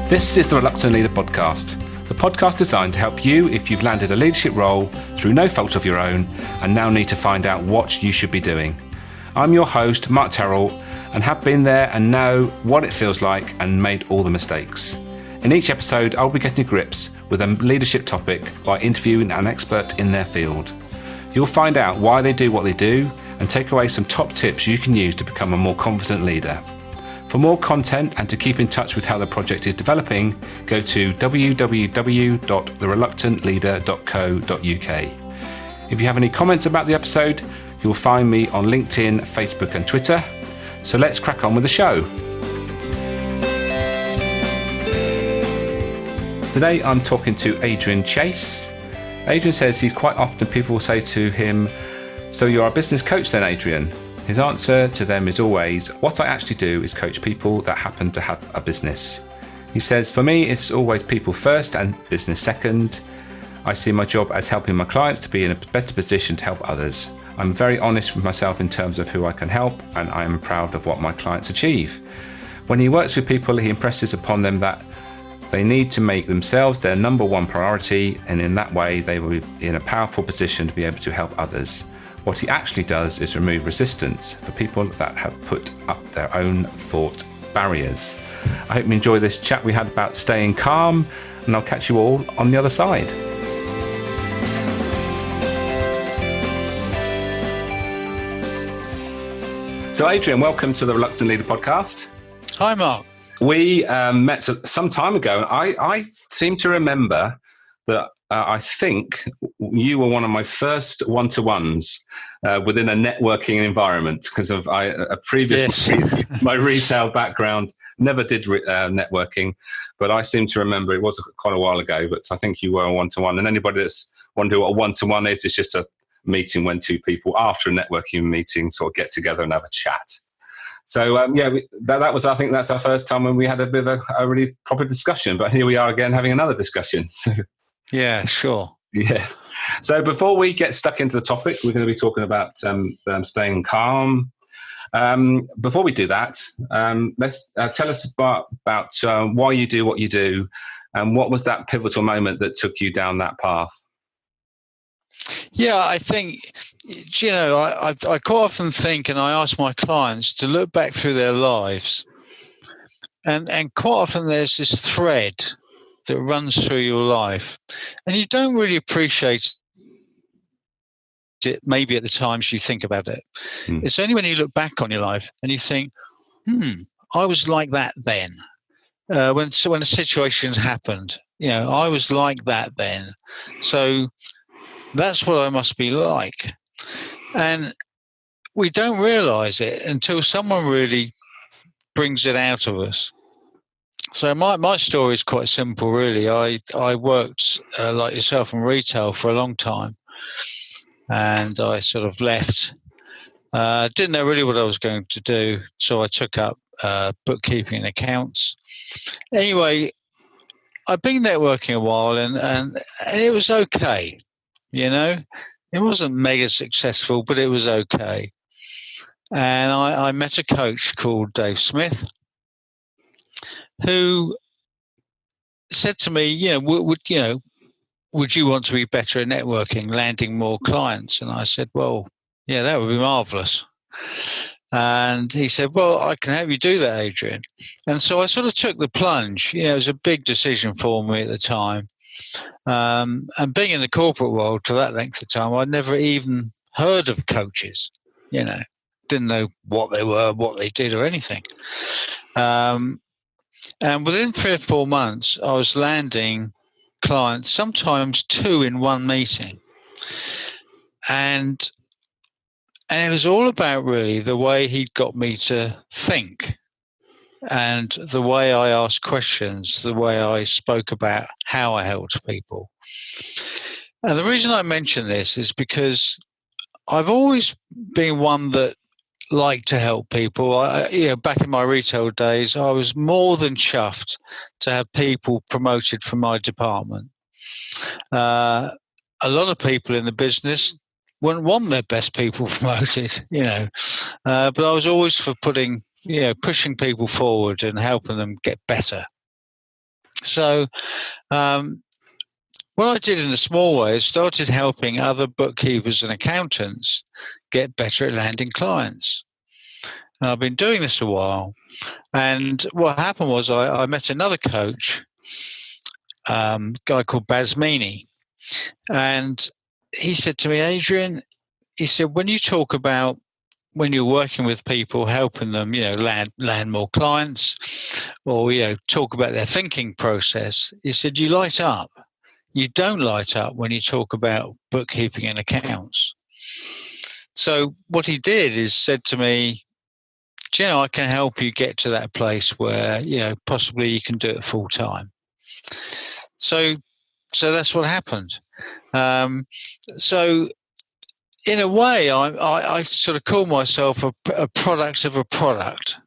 This is the Reluctant Leader podcast, the podcast designed to help you if you've landed a leadership role through no fault of your own and now need to find out what you should be doing. I'm your host, Mark Terrell, and have been there and know what it feels like and made all the mistakes. In each episode, I'll be getting to grips with a leadership topic by interviewing an expert in their field. You'll find out why they do what they do and take away some top tips you can use to become a more confident leader. For more content and to keep in touch with how the project is developing, go to www.thereluctantleader.co.uk. If you have any comments about the episode, you'll find me on LinkedIn, Facebook and Twitter. So let's crack on with the show. Today I'm talking to Adrian Chase. Adrian says quite often people will say to him, "So you're a business coach then, Adrian?" His answer to them is always, "What I actually do is coach people that happen to have a business." He says, "For me, it's always people first and business second. I see my job as helping my clients to be in a better position to help others. I'm very honest with myself in terms of who I can help, and I am proud of what my clients achieve. When he works with people, he impresses upon them that they need to make themselves their number one priority, and in that way, they will be in a powerful position to be able to help others. What he actually does is remove resistance for people that have put up their own thought barriers." I hope you enjoy this chat we had about staying calm, and I'll catch you all on the other side. So Adrian, welcome to the Reluctant Leader podcast. Hi, Mark. We met some time ago, and I seem to remember that I think you were one of my first one-to-ones within a networking environment because of a previous my retail background. Never did networking, but I seem to remember it was quite a while ago. But I think you were a one-to-one, and anybody that's wondering what a one-to-one is, it's just a meeting when two people after a networking meeting sort of get together and have a chat. So that was, I think that's our first time when we had a bit of a really proper discussion. But here we are again having another discussion. So. Yeah, sure. Yeah. So before we get stuck into the topic, we're going to be talking about staying calm. Before we do that, let's tell us about why you do what you do, and what was that pivotal moment that took you down that path? Yeah, I think, I quite often think, and I ask my clients to look back through their lives, and quite often there's this thread that runs through your life, and you don't really appreciate it maybe at the times you think about it. It's only when you look back on your life and you think, I was like that then. When the situations happened, I was like that then. So that's what I must be like. And we don't realize it until someone really brings it out of us. So my story is quite simple, really. I worked, like yourself, in retail for a long time. And I sort of left. Didn't know really what I was going to do. So I took up bookkeeping and accounts. Anyway, I've been networking a while, and it was okay. It wasn't mega successful, but it was okay. And I met a coach called Dave Smith, who said to me, would you want to be better at networking, landing more clients? And I said, well, yeah, that would be marvelous. And he said, well, I can help you do that, Adrian. And so I sort of took the plunge. It was a big decision for me at the time. And being in the corporate world for that length of time, I'd never even heard of coaches, didn't know what they were, what they did or anything. And within 3 or 4 months, I was landing clients, sometimes 2 in one meeting. And it was all about really the way he'd got me to think, and the way I asked questions, the way I spoke about how I helped people. And the reason I mention this is because I've always been one that liked to help people. Back in my retail days, I was more than chuffed to have people promoted from my department. A lot of people in the business wouldn't want their best people promoted, but I was always for pushing people forward and helping them get better. So what I did in a small way is started helping other bookkeepers and accountants get better at landing clients. And I've been doing this a while. And what happened was I met another coach, guy called Basmini. And he said to me, Adrian, he said, when you talk about when you're working with people, helping them, land more clients, or, talk about their thinking process, he said, you light up. You don't light up when you talk about bookkeeping and accounts. So what he did is said to me, I can help you get to that place where, possibly you can do it full time. So that's what happened. So in a way, I sort of call myself a product of a product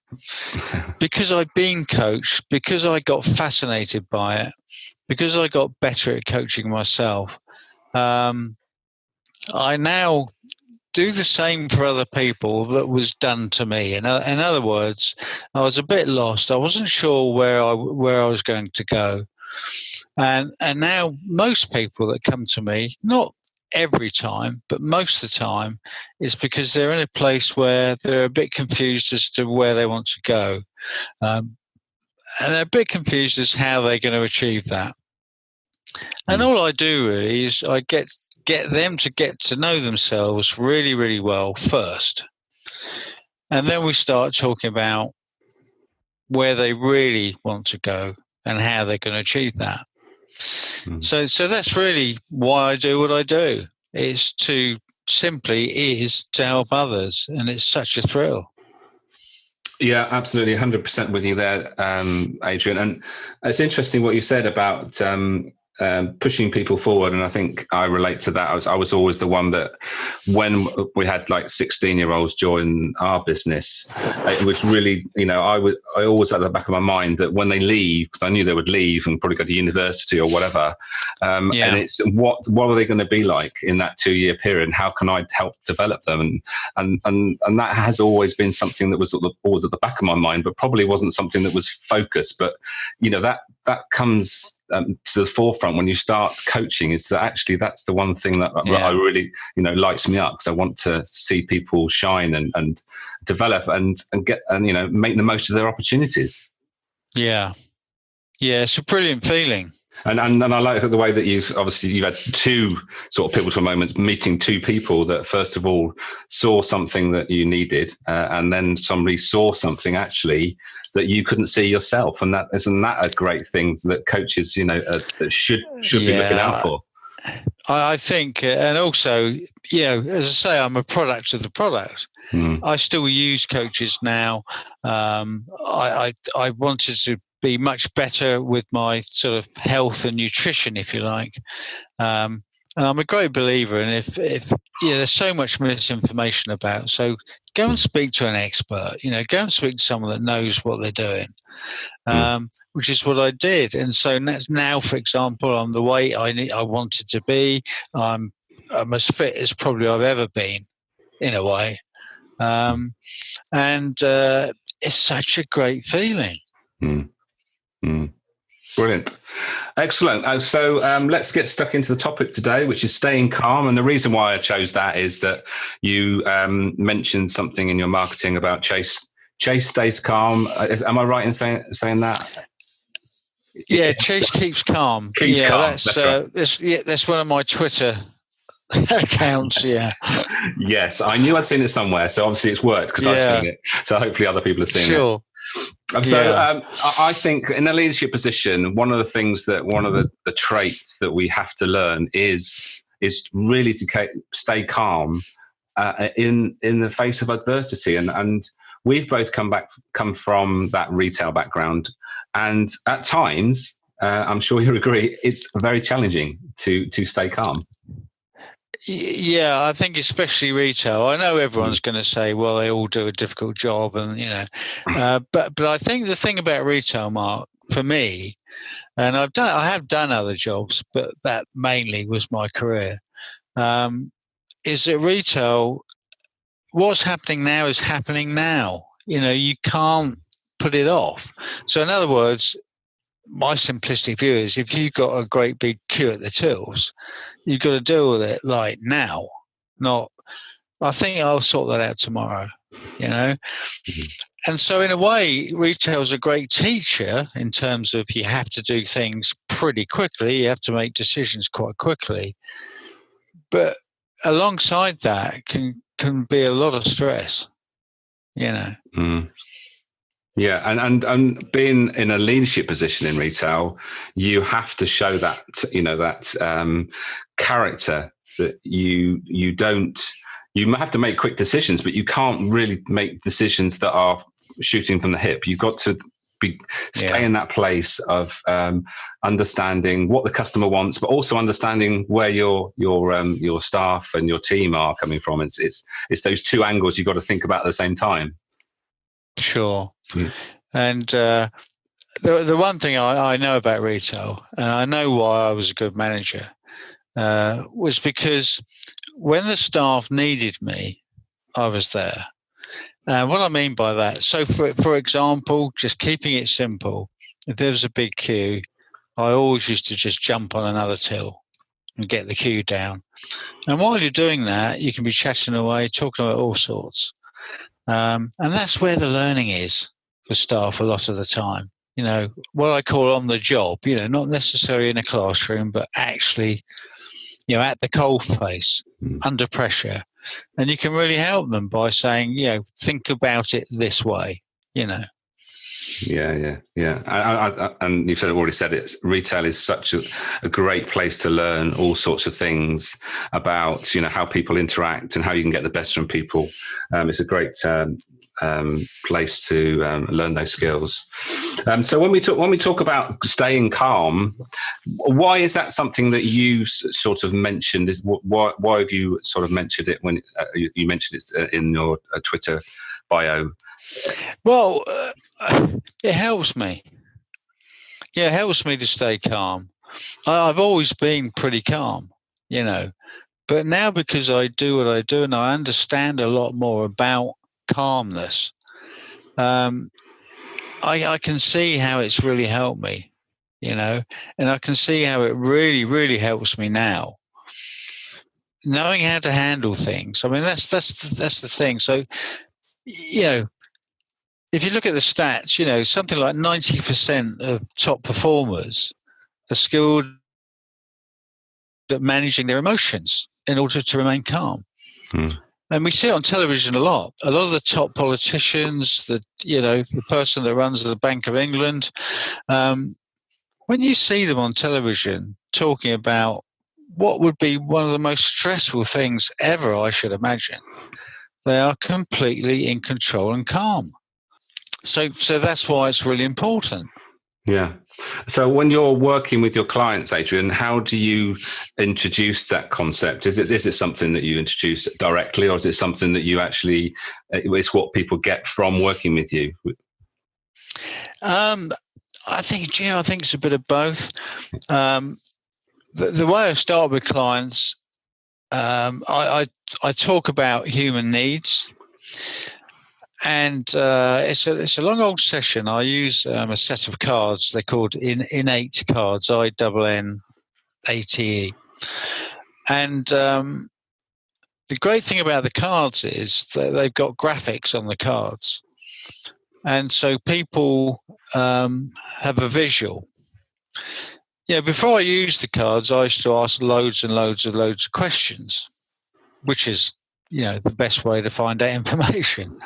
because I've been coached, because I got fascinated by it, because I got better at coaching myself. I now do the same for other people that was done to me. In other words, I was a bit lost. I wasn't sure where I was going to go. And now most people that come to me, not every time, but most of the time, is because they're in a place where they're a bit confused as to where they want to go. And they're a bit confused as how they're going to achieve that. And all I do really is I get them to get to know themselves really, really well first. And then we start talking about where they really want to go and how they're going to achieve that. So that's really why I do what I do. It's to help others, and it's such a thrill. Yeah, absolutely, 100% with you there, Adrian. And it's interesting what you said about pushing people forward, and I think I relate to that. I was always the one that, when we had like 16-year-olds join our business, it was really, I always had at the back of my mind that when they leave, because I knew they would leave and probably go to university or whatever, and it's what are they going to be like in that 2-year period, and how can I help develop them? And that has always been something that was always at the back of my mind, but probably wasn't something that was focused. But that comes to the forefront when you start coaching, is that actually that's the one thing that I really, lights me up, because I want to see people shine and develop and get, and, make the most of their opportunities. Yeah. Yeah. It's a brilliant feeling. And I like the way that you've had two sort of pivotal moments, meeting two people that first of all saw something that you needed, and then somebody saw something actually that you couldn't see yourself. And isn't that a great thing that coaches, should be looking out for? I think, and also, as I say, I'm a product of the product. I still use coaches now. I wanted to be much better with my sort of health and nutrition, if you like. And I'm a great believer in if there's so much misinformation about. So go and speak to an expert, go and speak to someone that knows what they're doing, which is what I did. And so now, for example, I'm the weight I wanted to be. I'm as fit as probably I've ever been, in a way. And it's such a great feeling. Brilliant. Excellent. So let's get stuck into the topic today, which is staying calm. And the reason why I chose that is that you mentioned something in your marketing about Chase stays calm. Am I right in saying that? Yeah, Chase keeps calm. Keeps calm. That's right. That's one of my Twitter accounts. Yeah. Yes, I knew I'd seen it somewhere. So obviously it's worked because I've seen it. So hopefully other people have seen it. So I think in a leadership position, one of the traits that we have to learn is really to stay calm in the face of adversity. And we've both come from that retail background, and at times, I'm sure you'll agree, it's very challenging to stay calm. Yeah, I think especially retail. I know everyone's going to say, well, they all do a difficult job, and but I think the thing about retail, Mark, for me, and I have done other jobs, but that mainly was my career, is that retail, what's happening now is happening now. You can't put it off. So in other words, my simplistic view is, if you've got a great big queue at the tills, you've got to deal with it like now, not, I think I'll sort that out tomorrow, And so in a way, retail is a great teacher in terms of you have to do things pretty quickly. You have to make decisions quite quickly. But alongside that can be a lot of stress, Mm. Yeah, and being in a leadership position in retail, you have to show that that character, that you don't. You have to make quick decisions, but you can't really make decisions that are shooting from the hip. You've got to stay in that place of understanding what the customer wants, but also understanding where your staff and your team are coming from. It's those two angles you've got to think about at the same time. Sure. Mm. And the one thing I know about retail, and I know why I was a good manager, was because when the staff needed me, I was there. What I mean by that, so for example, just keeping it simple, if there was a big queue, I always used to just jump on another till and get the queue down. And while you're doing that, you can be chatting away, talking about all sorts. And that's where the learning is for staff a lot of the time. What I call on the job, not necessarily in a classroom, but actually, at the coalface, under pressure. And you can really help them by saying, think about it this way, Yeah. And you've already said it. Retail is such a great place to learn all sorts of things about, how people interact and how you can get the best from people. It's a great place to learn those skills. So when we talk about staying calm, why is that something that you sort of mentioned? Why have you sort of mentioned it when you mentioned it in your Twitter bio? Well, it helps me. Yeah, it helps me to stay calm. I've always been pretty calm, but now, because I do what I do and I understand a lot more about calmness, I can see how it's really helped me, and I can see how it really, really helps me now. Knowing how to handle things. I mean, that's the thing. So, if you look at the stats, something like 90% of top performers are skilled at managing their emotions in order to remain calm. And we see it on television a lot. A lot of the top politicians, the person that runs the Bank of England, when you see them on television talking about what would be one of the most stressful things ever, I should imagine, they are completely in control and calm. So that's why it's really important. Yeah. So when you're working with your clients, Adrian, how do you introduce that concept? Is it something that you introduce directly, or is it something that you actually, it's what people get from working with you? I think it's a bit of both. The way I start with clients, I talk about human needs. And it's a long old session. I use a set of cards. They're called innate cards, INNATE. And the great thing about the cards is that they've got graphics on the cards. And so people have a visual. Before I used the cards, I used to ask loads and loads of questions, which is the best way to find out information.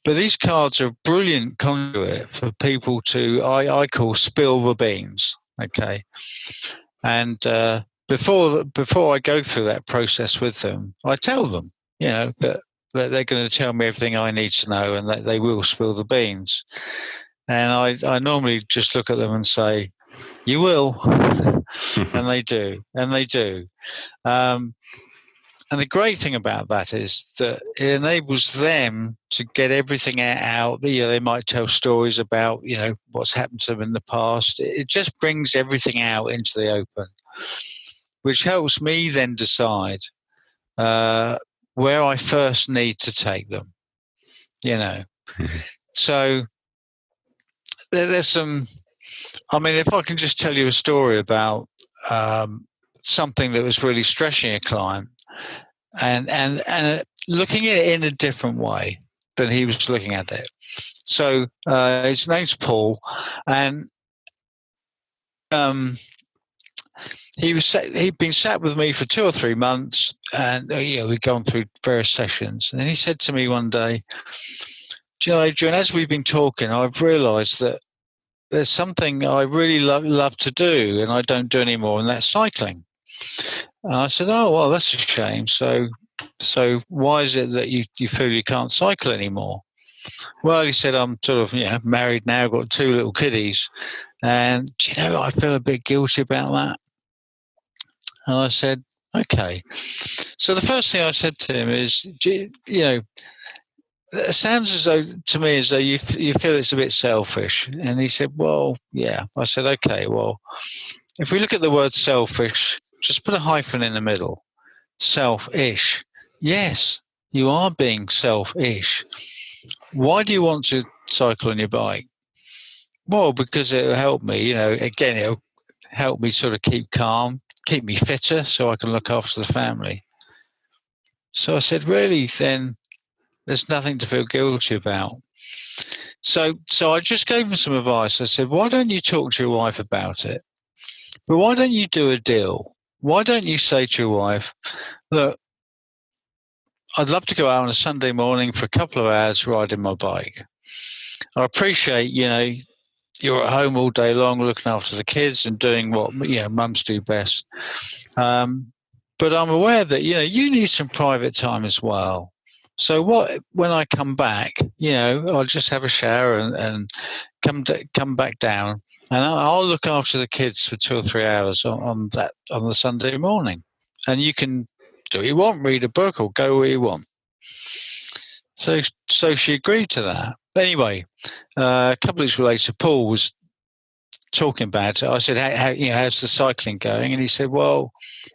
But these cards are a brilliant conduit for people to, I call, spill the beans. Okay. And before I go through that process with them, I tell them, that they're going to tell me everything I need to know, and that they will spill the beans. And I normally just look at them and say, you will. And they do. And the great thing about that is that it enables them to get everything out. They might tell stories about, what's happened to them in the past. It just brings everything out into the open, which helps me then decide where I first need to take them, So there's some I mean, if I can just tell you a story about something that was really stressing a client, and looking at it in a different way than he was looking at it. So his name's Paul, and he'd been sat with me for 2 or 3 months, and we'd gone through various sessions. And then he said to me one day, "Do you know, Adrian, as we've been talking, I've realised that there's something I really love to do, and I don't do anymore, and that's cycling." And I said, "Oh, well, that's a shame. So why is it that you feel you can't cycle anymore?" Well, he said, "I'm sort of married now, got 2 little kiddies, and do you know, I feel a bit guilty about that." And I said, "Okay." So the first thing I said to him is, it sounds to me as though you feel it's a bit selfish. And he said, "Well, yeah." I said, "Okay, well, if we look at the word selfish, just put a hyphen in the middle. Selfish. Yes, you are being selfish. Why do you want to cycle on your bike?" "Well, because it'll help me, again, it'll help me sort of keep calm, keep me fitter so I can look after the family." So I said, "Really, then there's nothing to feel guilty about." So I just gave him some advice. I said, "Why don't you talk to your wife about it? But why don't you do a deal? Why don't you say to your wife, look, I'd love to go out on a Sunday morning for a couple of hours riding my bike. I appreciate, you're at home all day long looking after the kids and doing what mums do best. But I'm aware that, you need some private time as well. So when I come back, I'll just have a shower and come back down, and I'll look after the kids for 2 or 3 hours on the Sunday morning, and you can do what you want, read a book or go where you want." So she agreed to that. Anyway, a couple of weeks later, Paul was talking about it. I said, how's the cycling going? And he said,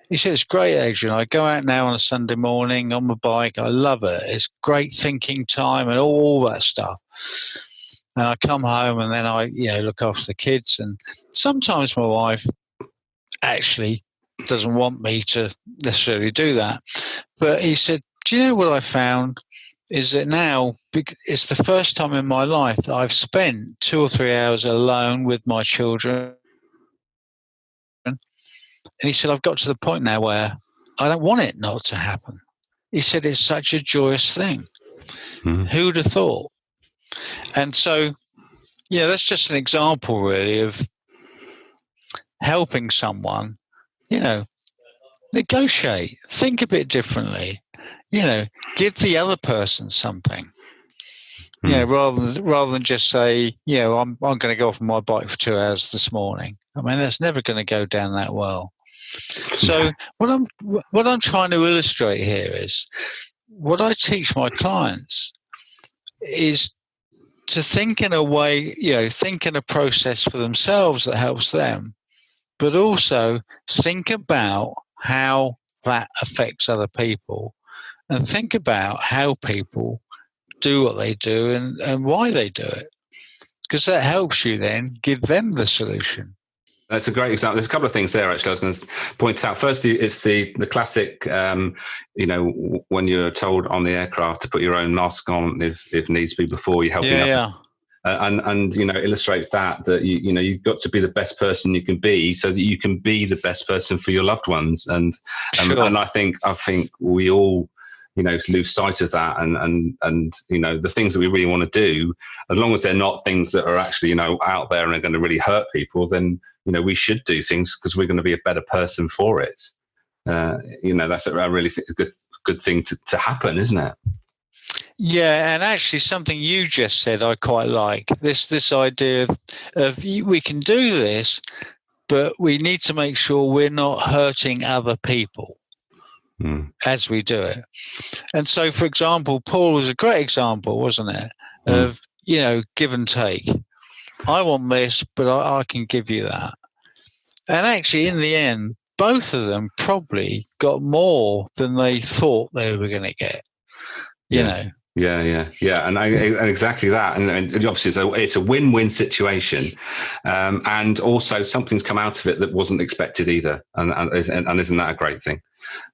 "It's great, Adrian. I go out now on a Sunday morning on my bike. I love it. It's great thinking time and all that stuff. And I come home and then I, look after the kids. And sometimes my wife actually doesn't want me to necessarily do that." But he said, "Do you know what I found is that now it's the first time in my life that I've spent 2 or 3 hours alone with my children." And he said, "I've got to the point now where I don't want it not to happen." He said, "It's such a joyous thing." Who would have thought? And so, that's just an example really of helping someone, negotiate, think a bit differently, give the other person something. Rather than just say, I'm going to go off on my bike for 2 hours this morning. I mean, that's never going to go down that well. So what I'm trying to illustrate here is what I teach my clients is to think in a way, think in a process for themselves that helps them, but also think about how that affects other people, and think about how people do what they do and why they do it, because that helps you then give them the solution. That's a great example. There's a couple of things there, actually, I was going to point out. Firstly, it's the classic, when you're told on the aircraft to put your own mask on if needs be before you're helping others. And illustrates that you've got to be the best person you can be so that you can be the best person for your loved ones. And I think we all lose sight of that, and the things that we really want to do, as long as they're not things that are actually out there and are going to really hurt people, then we should do things because we're going to be a better person for it. That's a really good thing to happen, isn't it? Yeah, and actually something you just said I quite like. This idea of we can do this, but we need to make sure we're not hurting other people as we do it. And so, for example, Paul was a great example, wasn't it, of, give and take. I want this, but I can give you that. And actually, in the end, both of them probably got more than they thought they were going to get. Yeah, and exactly that, and obviously it's a win-win situation, and also something's come out of it that wasn't expected either, and isn't that a great thing?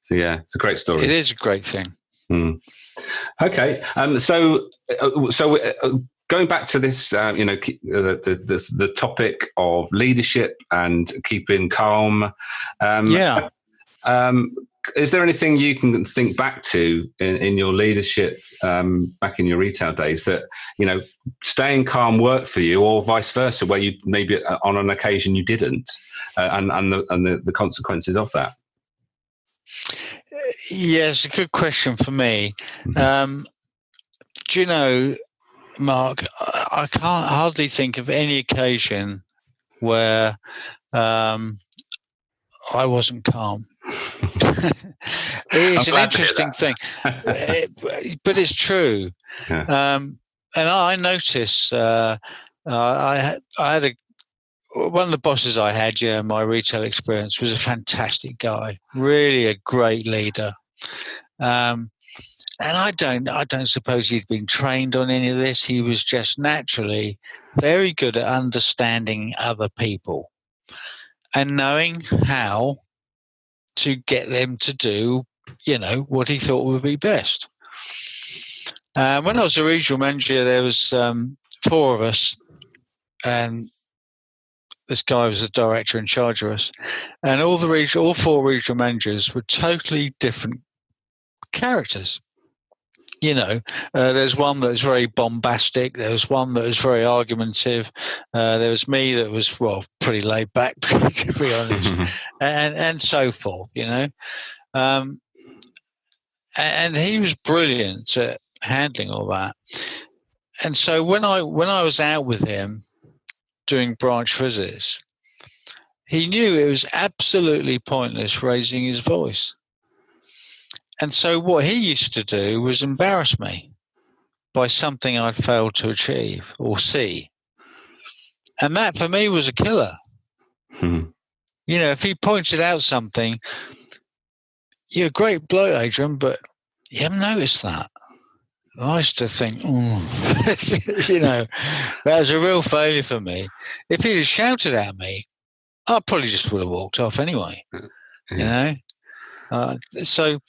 So yeah, it's a great story. It is a great thing. Okay, so going back to this, the topic of leadership and keeping calm. Is there anything you can think back to in your leadership back in your retail days that, staying calm worked for you, or vice versa, where you maybe on an occasion you didn't, and the consequences of that? Yes, a good question for me. Do you know, Mark, I can't hardly think of any occasion where I wasn't calm. It's an interesting thing, but it's true. Yeah. And I notice I had one of the bosses I had, my retail experience, was a fantastic guy, really a great leader. And I don't suppose he'd been trained on any of this. He was just naturally very good at understanding other people and knowing how to get them to do, what he thought would be best. When I was a regional manager, there was 4 of us, and this guy was the director in charge of us. And all 4 regional managers were totally different characters. There's one that was very bombastic. There was one that was very argumentative. There was me that was, pretty laid back, to be honest, and so forth, and he was brilliant at handling all that. And so when I was out with him doing branch visits, he knew it was absolutely pointless raising his voice. And so what he used to do was embarrass me by something I'd failed to achieve or see. And that for me was a killer. If he pointed out something, you're a great bloke, Adrian, but you haven't noticed that. I used to think, that was a real failure for me. If he'd have shouted at me, I probably just would have walked off anyway, So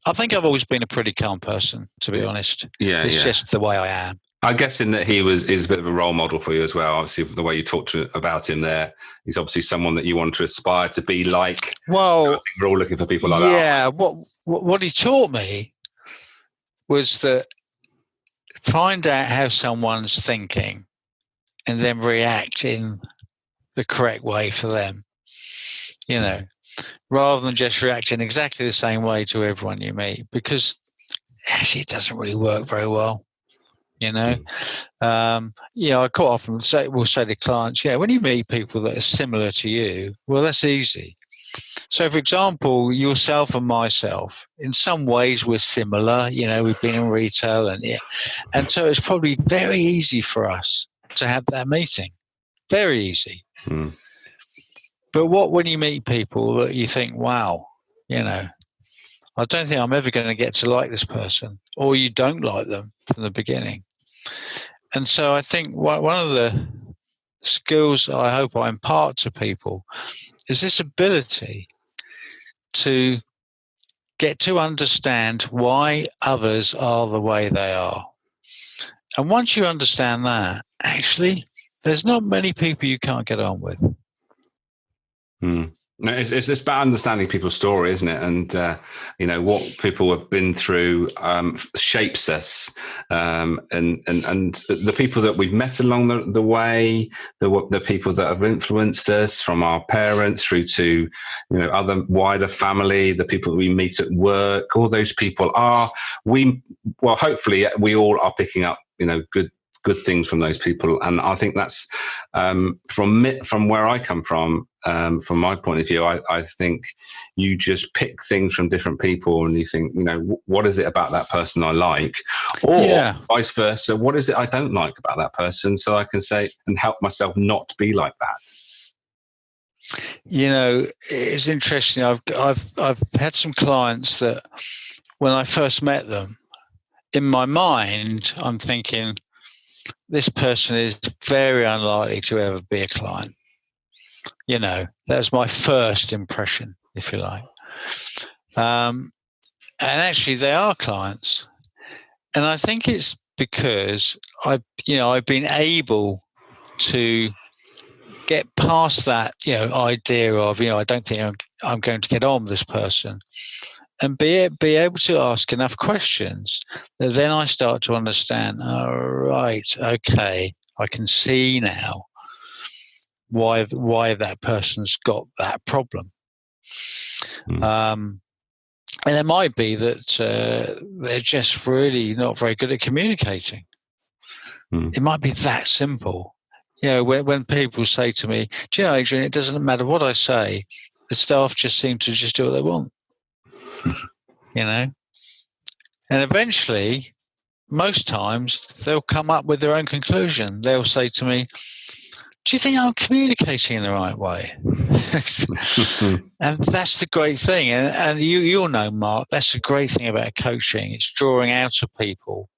I think I've always been a pretty calm person, to be honest. It's just the way I am. I guess in that is a bit of a role model for you as well. Obviously, the way you talked about him there, he's obviously someone that you want to aspire to be like. Well, I think we're all looking for people like that. Yeah, what he taught me was that find out how someone's thinking and then react in the correct way for them. Rather than just reacting exactly the same way to everyone you meet, because actually it doesn't really work very well. I quite often will say to clients, when you meet people that are similar to you, well, that's easy. So, for example, yourself and myself, in some ways we're similar. We've been in retail, and so it's probably very easy for us to have that meeting. Very easy. But when you meet people that you think, wow, I don't think I'm ever going to get to like this person, or you don't like them from the beginning. And so I think one of the skills I hope I impart to people is this ability to get to understand why others are the way they are. And once you understand that, actually, there's not many people you can't get on with. No, it's about understanding people's story, isn't it? And what people have been through shapes us, and the people that we've met along the way, the people that have influenced us, from our parents through to other wider family, the people that we meet at work. All those people hopefully we all are picking up good things from those people. And I think that's from where I come from my point of view, I think you just pick things from different people and you think, what is it about that person I like? Or vice versa, what is it I don't like about that person? So I can say and help myself not be like that. It's interesting. I've had some clients that when I first met them, in my mind, I'm thinking this person is very unlikely to ever be a client. That was my first impression, if you like. And actually, they are clients, and I think it's because I've been able to get past that idea of I don't think I'm going to get on with this person, and be able to ask enough questions that then I start to understand. Oh, right, okay, I can see now why that person's got that problem. And it might be that they're just really not very good at communicating. It might be that simple. When people say to me, "Do you know, Adrian, it doesn't matter what I say, the staff just seem to just do what they want." And eventually, most times, they'll come up with their own conclusion. They'll say to me, "Do you think I'm communicating in the right way?" And that's the great thing. And you'll know, Mark, that's the great thing about coaching. It's drawing out of people,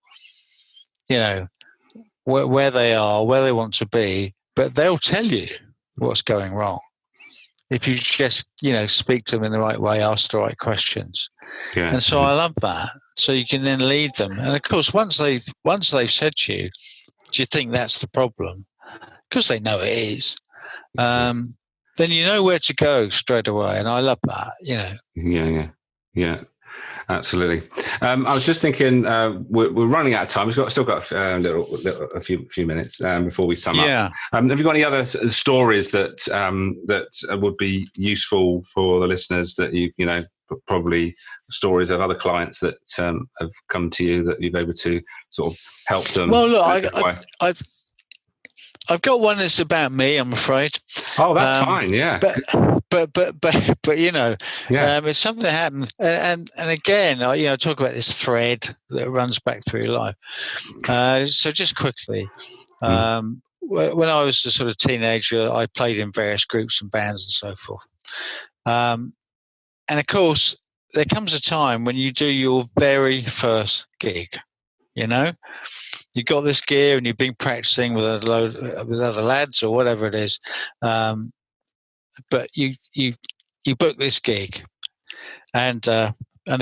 where they are, where they want to be, but they'll tell you what's going wrong if you just, speak to them in the right way, ask the right questions. Yeah. And so I love that. So you can then lead them. And of course, once they've said to you, "Do you think that's the problem?" Because they know it is, then you know where to go straight away. And I love that, Yeah. Absolutely. I was just thinking, we're running out of time. We've still got a few minutes before we sum up. Have you got any other stories that would be useful for the listeners that probably stories of other clients that have come to you that you've been able to sort of help them? Well, look, I've got one that's about me, I'm afraid. Oh, that's fine. Yeah. But it's something that happened. And again, I talk about this thread that runs back through your life. So just quickly, when I was a sort of teenager, I played in various groups and bands and so forth. And of course, there comes a time when you do your very first gig. You've got this gear and you've been practicing with other lads or whatever it is, but you book this gig, and the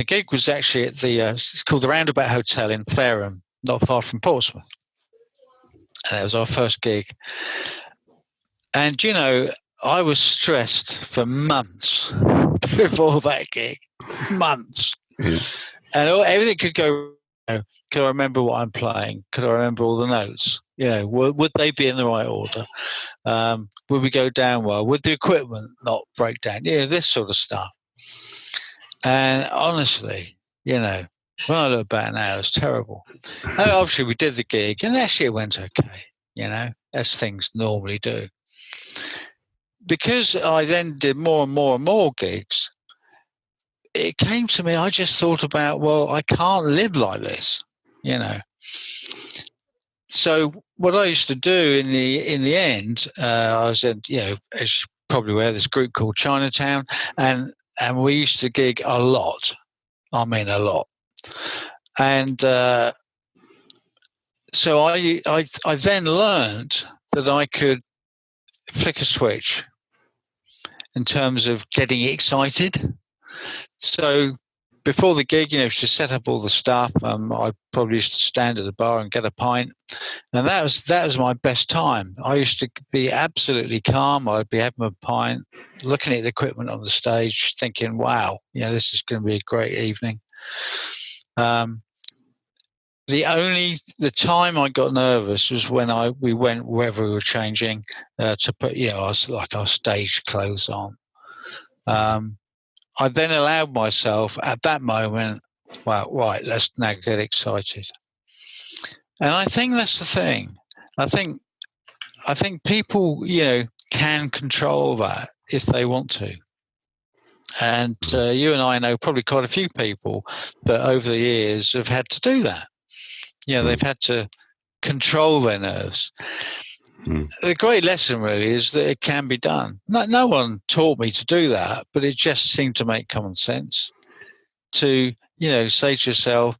gig was actually at it's called the Roundabout Hotel in Fareham, not far from Portsmouth, and it was our first gig. And I was stressed for months before that gig, months, and everything could go. Could I remember what I'm playing? Could I remember all the notes? Would they be in the right order? Would we go down well? Would the equipment not break down? This sort of stuff. And honestly, when I look back now, it was terrible. And obviously, we did the gig, and actually it went okay, as things normally do. Because I then did more and more and more gigs, it came to me, I just thought about, well, I can't live like this, So what I used to do in the end, I was in, as you probably aware, this group called Chinatown, and we used to gig a lot. I mean, a lot. And so I then learned that I could flick a switch in terms of getting excited. So before the gig, to set up all the stuff, I probably used to stand at the bar and get a pint, and that was my best time. I used to be absolutely calm. I'd be having a pint, looking at the equipment on the stage, thinking, "Wow, this is going to be a great evening." The time I got nervous was when we went wherever we were changing to put our stage clothes on. I then allowed myself at that moment, well, right, let's now get excited. And I think that's the thing. I think people, can control that if they want to. And you and I know probably quite a few people that over the years have had to do that. They've had to control their nerves. The great lesson really is that it can be done. No one taught me to do that, but it just seemed to make common sense to, say to yourself,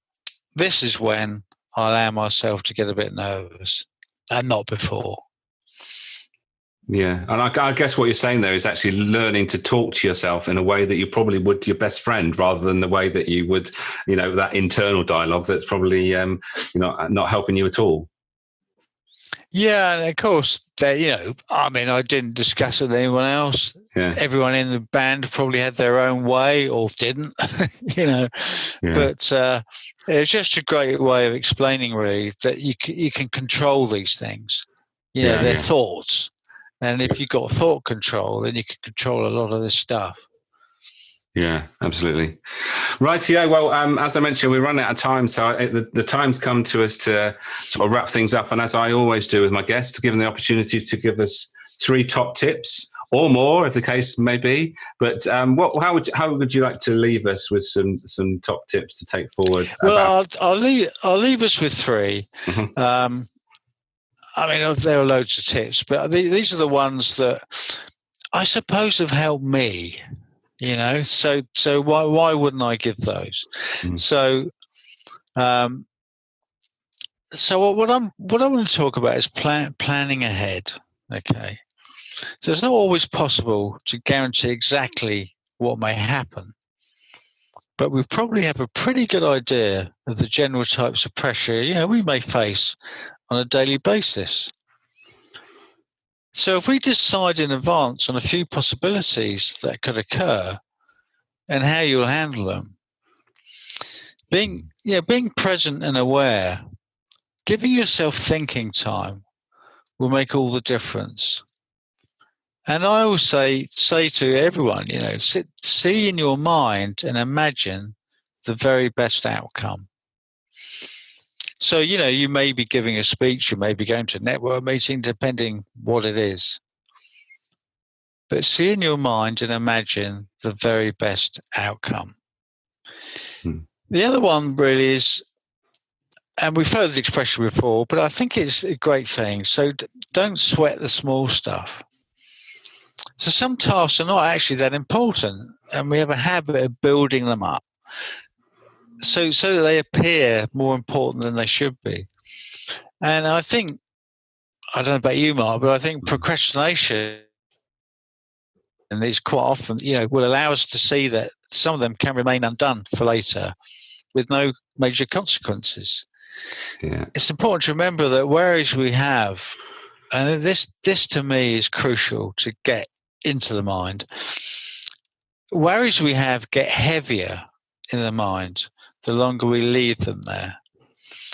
this is when I allow myself to get a bit nervous and not before. Yeah. And I guess what you're saying there is actually learning to talk to yourself in a way that you probably would to your best friend, rather than the way that you would, that internal dialogue that's probably, not helping you at all. Yeah, and of course, I didn't discuss it with anyone else. Yeah. Everyone in the band probably had their own way or didn't, Yeah. But it was just a great way of explaining, really, that you can control these things. They're thoughts. And if you've got thought control, then you can control a lot of this stuff. Yeah, absolutely. Right. Yeah. Well, as I mentioned, we're running out of time. So the time's come to us to sort of wrap things up. And as I always do with my guests, to give them the opportunity to give us 3 top tips or more, if the case may be. But how would you like to leave us with some top tips to take forward? Well, I'll leave us with 3. Mm-hmm. There are loads of tips, but these are the ones that I suppose have helped me. So why wouldn't I give those? So what I want to talk about is planning ahead. Okay, so it's not always possible to guarantee exactly what may happen, but we probably have a pretty good idea of the general types of pressure we may face on a daily basis. So if we decide in advance on a few possibilities that could occur and how you'll handle them, being present and aware, giving yourself thinking time will make all the difference. And I always say to everyone, see in your mind and imagine the very best outcome. So, you may be giving a speech, you may be going to a network meeting, depending what it is. But see in your mind and imagine the very best outcome. The other one really is, and we've heard the expression before, but I think it's a great thing. So don't sweat the small stuff. So some tasks are not actually that important, and we have a habit of building them up. So that they appear more important than they should be. And I think, I don't know about you, Mark, but I think procrastination, and these quite often, will allow us to see that some of them can remain undone for later with no major consequences. Yeah. It's important to remember that whereas we have, and this to me is crucial to get into the mind, worries we have get heavier in the mind the longer we leave them there.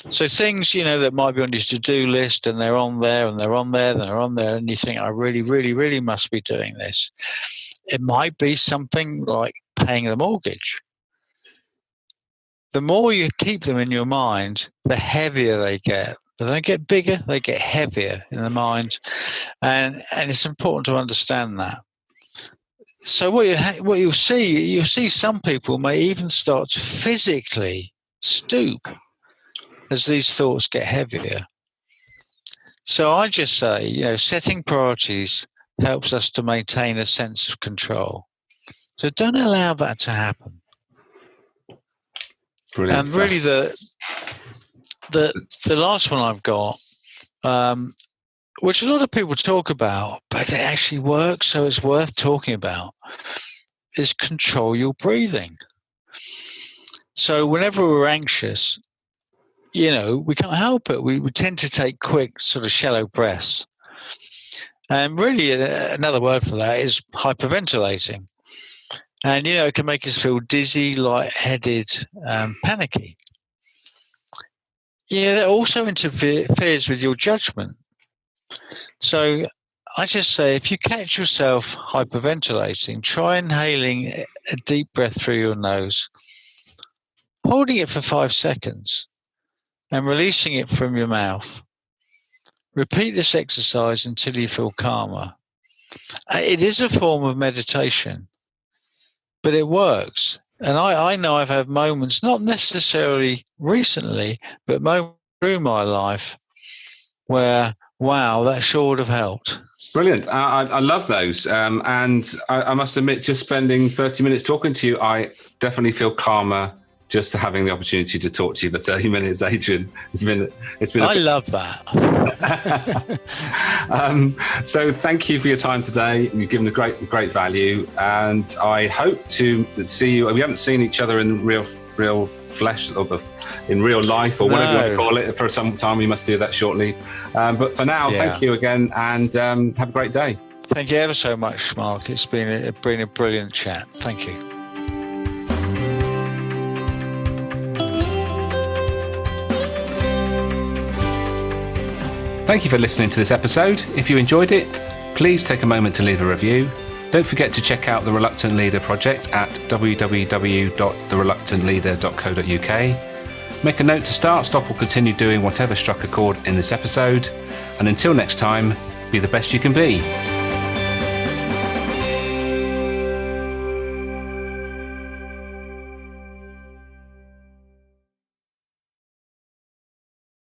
So things, that might be on your to-do list, and they're on there, and they're on there, and they're on there, and you think, I really, really, really must be doing this. It might be something like paying the mortgage. The more you keep them in your mind, the heavier they get. They don't get bigger, they get heavier in the mind. And it's important to understand that. So what you'll see some people may even start to physically stoop as these thoughts get heavier. So I just say, setting priorities helps us to maintain a sense of control. So don't allow that to happen. Brilliant and stuff. really the last one I've got, which a lot of people talk about, but it actually works, so it's worth talking about, is control your breathing. So whenever we're anxious, we can't help it. We tend to take quick, sort of shallow breaths. And really, another word for that is hyperventilating. And, it can make us feel dizzy, lightheaded, panicky. That also interferes with your judgment. So I just say, if you catch yourself hyperventilating, try inhaling a deep breath through your nose, holding it for 5 seconds, and releasing it from your mouth. Repeat this exercise until you feel calmer. It is a form of meditation, but it works. And I know I've had moments, not necessarily recently, but moments through my life where Wow, that sure would have helped. Brilliant. I love those. And I must admit, just spending 30 minutes talking to you, I definitely feel calmer just having the opportunity to talk to you for 30 minutes, Adrian. It's been. I love that. So thank you for your time today. You've given a great value, and I hope to see you. We haven't seen each other in real flesh, or in real life, or whatever you want to call it. For some time, we must do that shortly. But for now, thank you again, and have a great day. Thank you ever so much, Mark. It's been a brilliant chat. Thank you. Thank you for listening to this episode. If you enjoyed it, please take a moment to leave a review. Don't forget to check out the Reluctant Leader project at www.thereluctantleader.co.uk. Make a note to start, stop, or continue doing whatever struck a chord in this episode. And until next time, be the best you can be.